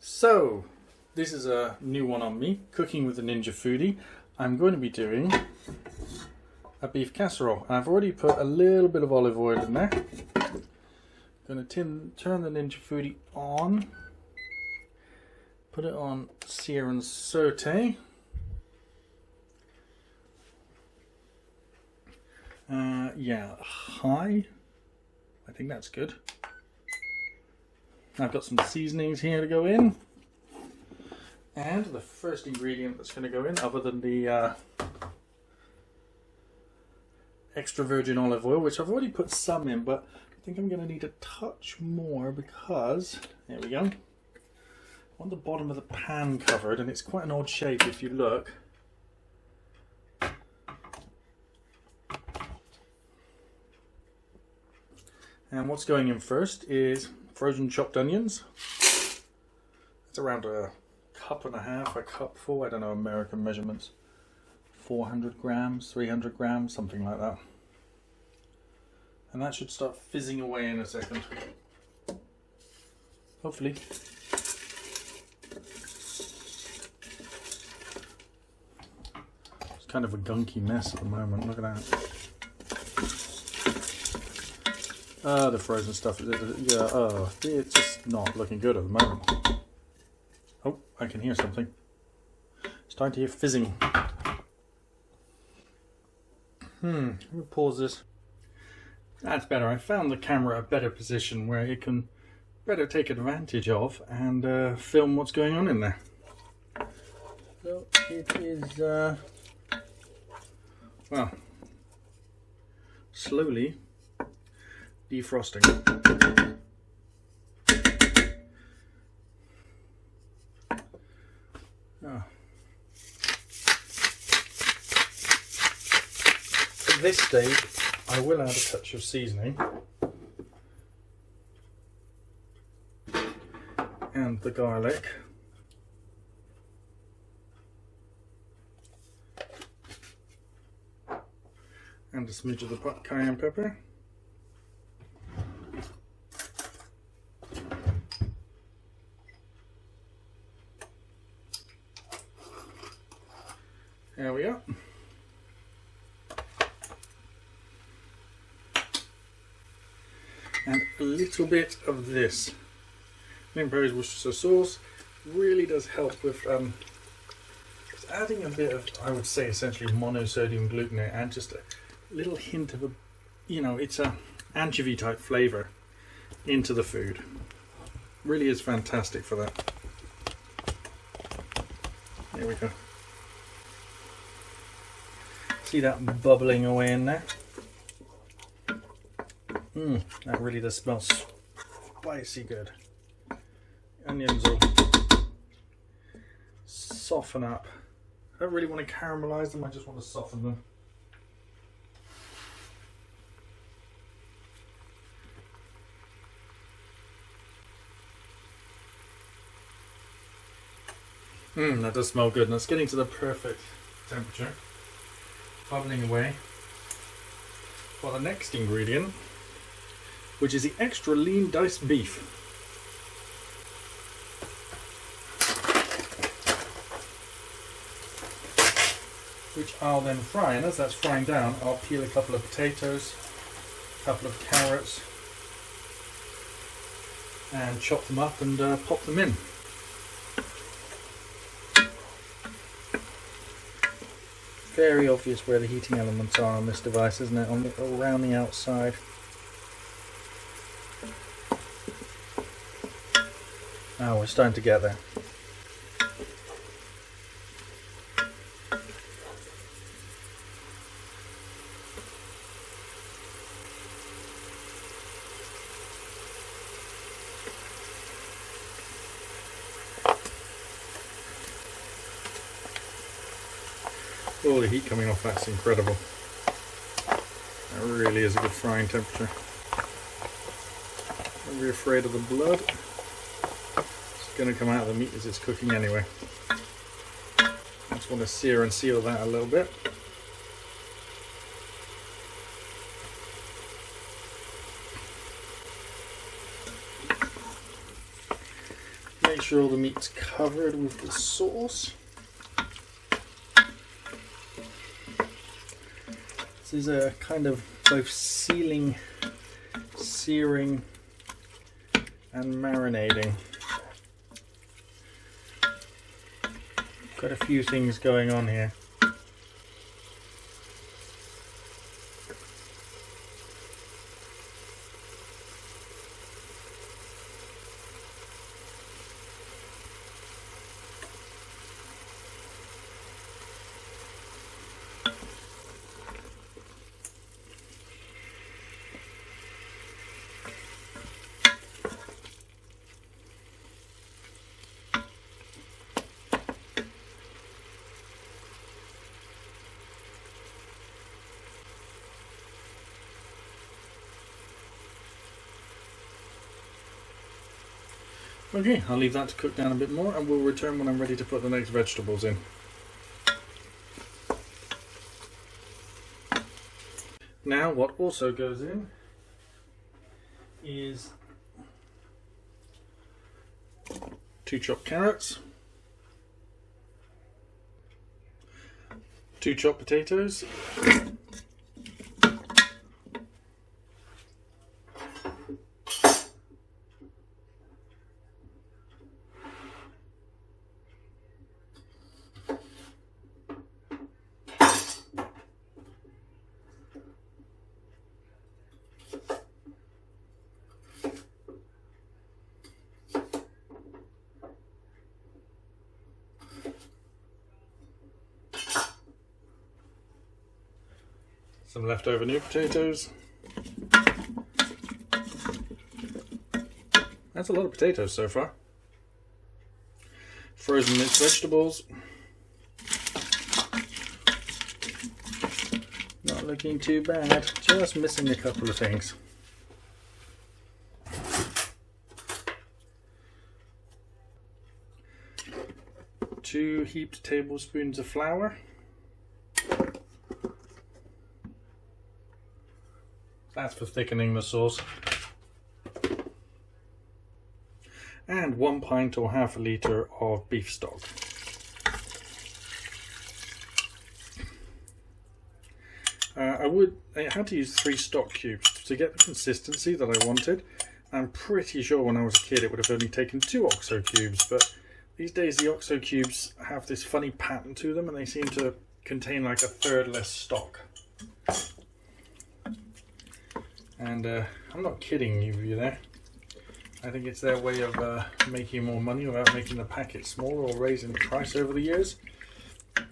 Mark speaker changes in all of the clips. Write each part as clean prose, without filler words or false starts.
Speaker 1: So, this is a new one on me, cooking with the Ninja Foodi. I'm going to be doing a beef casserole. And I've already put a little bit of olive oil in there. Going to turn the Ninja Foodi on. Put it on sear and saute. Yeah, high. I think that's good. I've got some seasonings here to go in. And the first ingredient that's going to go in, other than the extra virgin olive oil, which I've already put some in, but I think I'm going to need a touch more because, there we go. I want the bottom of the pan covered, and it's quite an odd shape if you look. And what's going in first is frozen chopped onions. It's around a cup and a half, a cup full, I don't know American measurements. 400 grams, 300 grams, something like that. And that should start fizzing away in a second. Hopefully. It's kind of a gunky mess at the moment, look at that. The frozen stuff, it's just not looking good at the moment. Oh, I can hear something. Starting to hear fizzing. Let me pause this. That's better. I found the camera a better position where it can better take advantage of and film what's going on in there. So it is, well, slowly defrosting. Oh. At this stage, I will add a touch of seasoning and the garlic. And a smidge of the cayenne pepper. There we are. And a little bit of this. Imposed Worcestershire sauce really does help with it's adding a bit of, I would say, essentially monosodium glutamate and just a little hint of a, it's a anchovy type flavour into the food. Really is fantastic for that. There we go. See that bubbling away in there? That really does smell spicy good. Onions will soften up. I don't really want to caramelize them, I just want to soften them. That does smell good, and it's getting to the perfect temperature. Bubbling away. For the next ingredient, which is the extra lean diced beef. Which I'll then fry, and as that's frying down, I'll peel a couple of potatoes, a couple of carrots, and chop them up and pop them in. Very obvious where the heating elements are on this device, isn't it? Around the outside. Oh, we're starting to get there. Oh, the heat coming off that's incredible. That really is a good frying temperature. Don't be afraid of the blood. It's going to come out of the meat as it's cooking anyway. I just want to sear and seal that a little bit. sure all the meat's covered with the sauce. This is a kind of both searing, and marinating. Got a few things going on here. Okay, I'll leave that to cook down a bit more and we'll return when I'm ready to put the next vegetables in. Now what also goes in is 2 chopped carrots, 2 chopped potatoes, some leftover new potatoes. That's a lot of potatoes so far. Frozen mixed vegetables. Not looking too bad, just missing a couple of things. Two heaped tablespoons of flour. That's for thickening the sauce. And 1 pint or half a litre of beef stock. I had to use 3 stock cubes to get the consistency that I wanted. I'm pretty sure when I was a kid it would have only taken 2 OXO cubes, but these days the OXO cubes have this funny pattern to them and they seem to contain like a third less stock. And I'm not kidding you there. I think it's their way of making more money without making the packet smaller or raising the price over the years.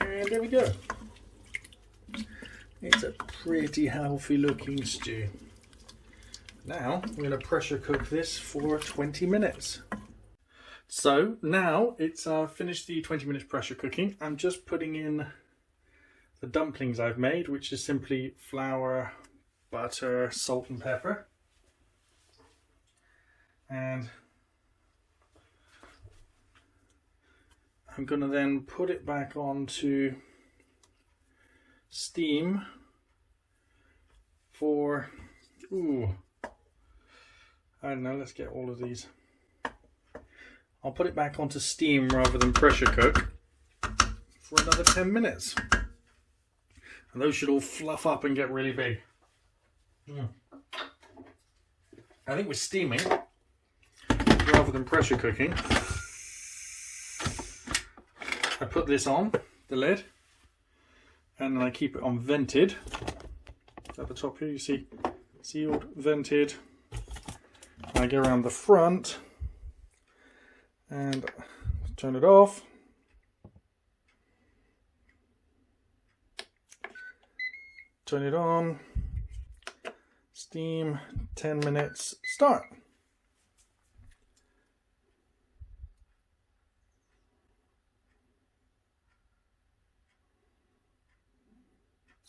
Speaker 1: And there we go. It's a pretty healthy looking stew. Now I'm going to pressure cook this for 20 minutes. So now it's finished the 20 minutes pressure cooking. I'm just putting in the dumplings I've made, which is simply flour, butter, salt and pepper. And I'm going to then put it back onto steam for, I don't know, let's get all of these. I'll put it back onto steam rather than pressure cook for another 10 minutes. And those should all fluff up and get really big. I think with steaming rather than pressure cooking, I put this on the lid and then I keep it on vented. At the top here you see sealed, vented. I go around the front and turn it off. Turn it on. Steam, 10 minutes, start.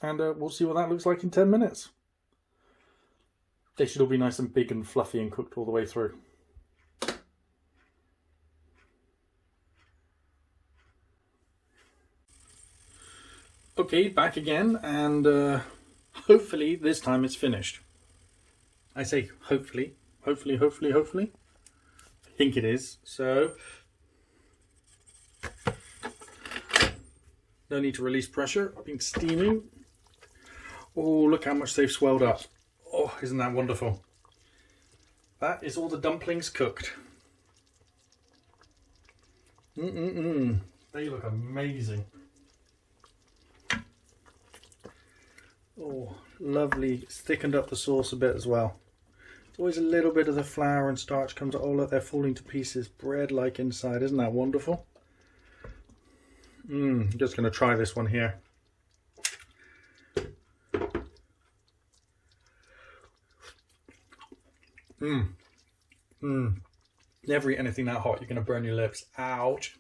Speaker 1: And we'll see what that looks like in 10 minutes. They should all be nice and big and fluffy and cooked all the way through. Okay, back again, and hopefully this time it's finished. I say hopefully. I think it is. So No need to release pressure. I've been steaming. Oh, look how much they've swelled up. Oh, isn't that wonderful? That is all the dumplings cooked. They look amazing. Oh, lovely. It's thickened up the sauce a bit as well. Always a little bit of the flour and starch comes out. Oh, look, they're falling to pieces. Bread-like inside. Isn't that wonderful? I'm just going to try this one here. Never eat anything that hot. You're going to burn your lips. Ouch.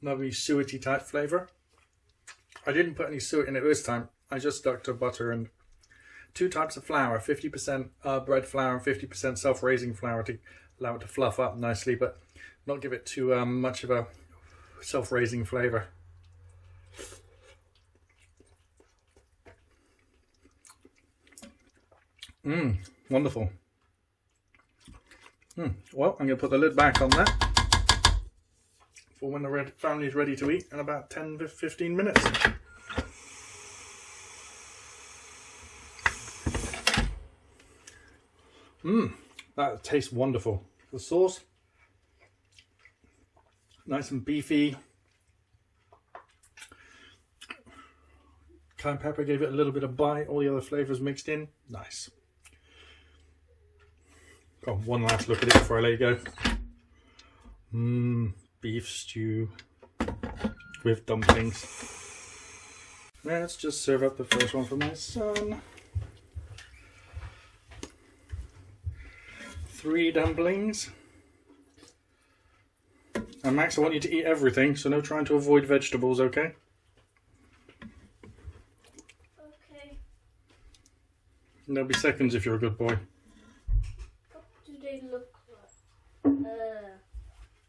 Speaker 1: Lovely suety type flavour. I didn't put any suet in it this time. I just stuck to butter and 2 types of flour. 50% bread flour and 50% self-raising flour to allow it to fluff up nicely, but not give it too much of a self-raising flavour. Wonderful. Well, I'm going to put the lid back on that for when the family is ready to eat in about 10-15 minutes. That tastes wonderful. The sauce, nice and beefy. Cayenne pepper gave it a little bit of bite. All the other flavours mixed in. Nice. Got one last look at it before I let you go. Beef stew with dumplings. Let's just serve up the first one for my son. 3 dumplings. And Max, I want you to eat everything, so no trying to avoid vegetables, okay?
Speaker 2: Okay.
Speaker 1: And there'll be seconds if you're a good boy.
Speaker 2: What do they look like?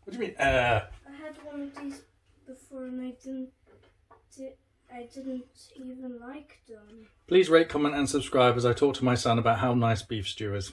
Speaker 1: What do you mean,
Speaker 2: I had one of these before and I didn't even like them.
Speaker 1: Please rate, comment and subscribe as I talk to my son about how nice beef stew is.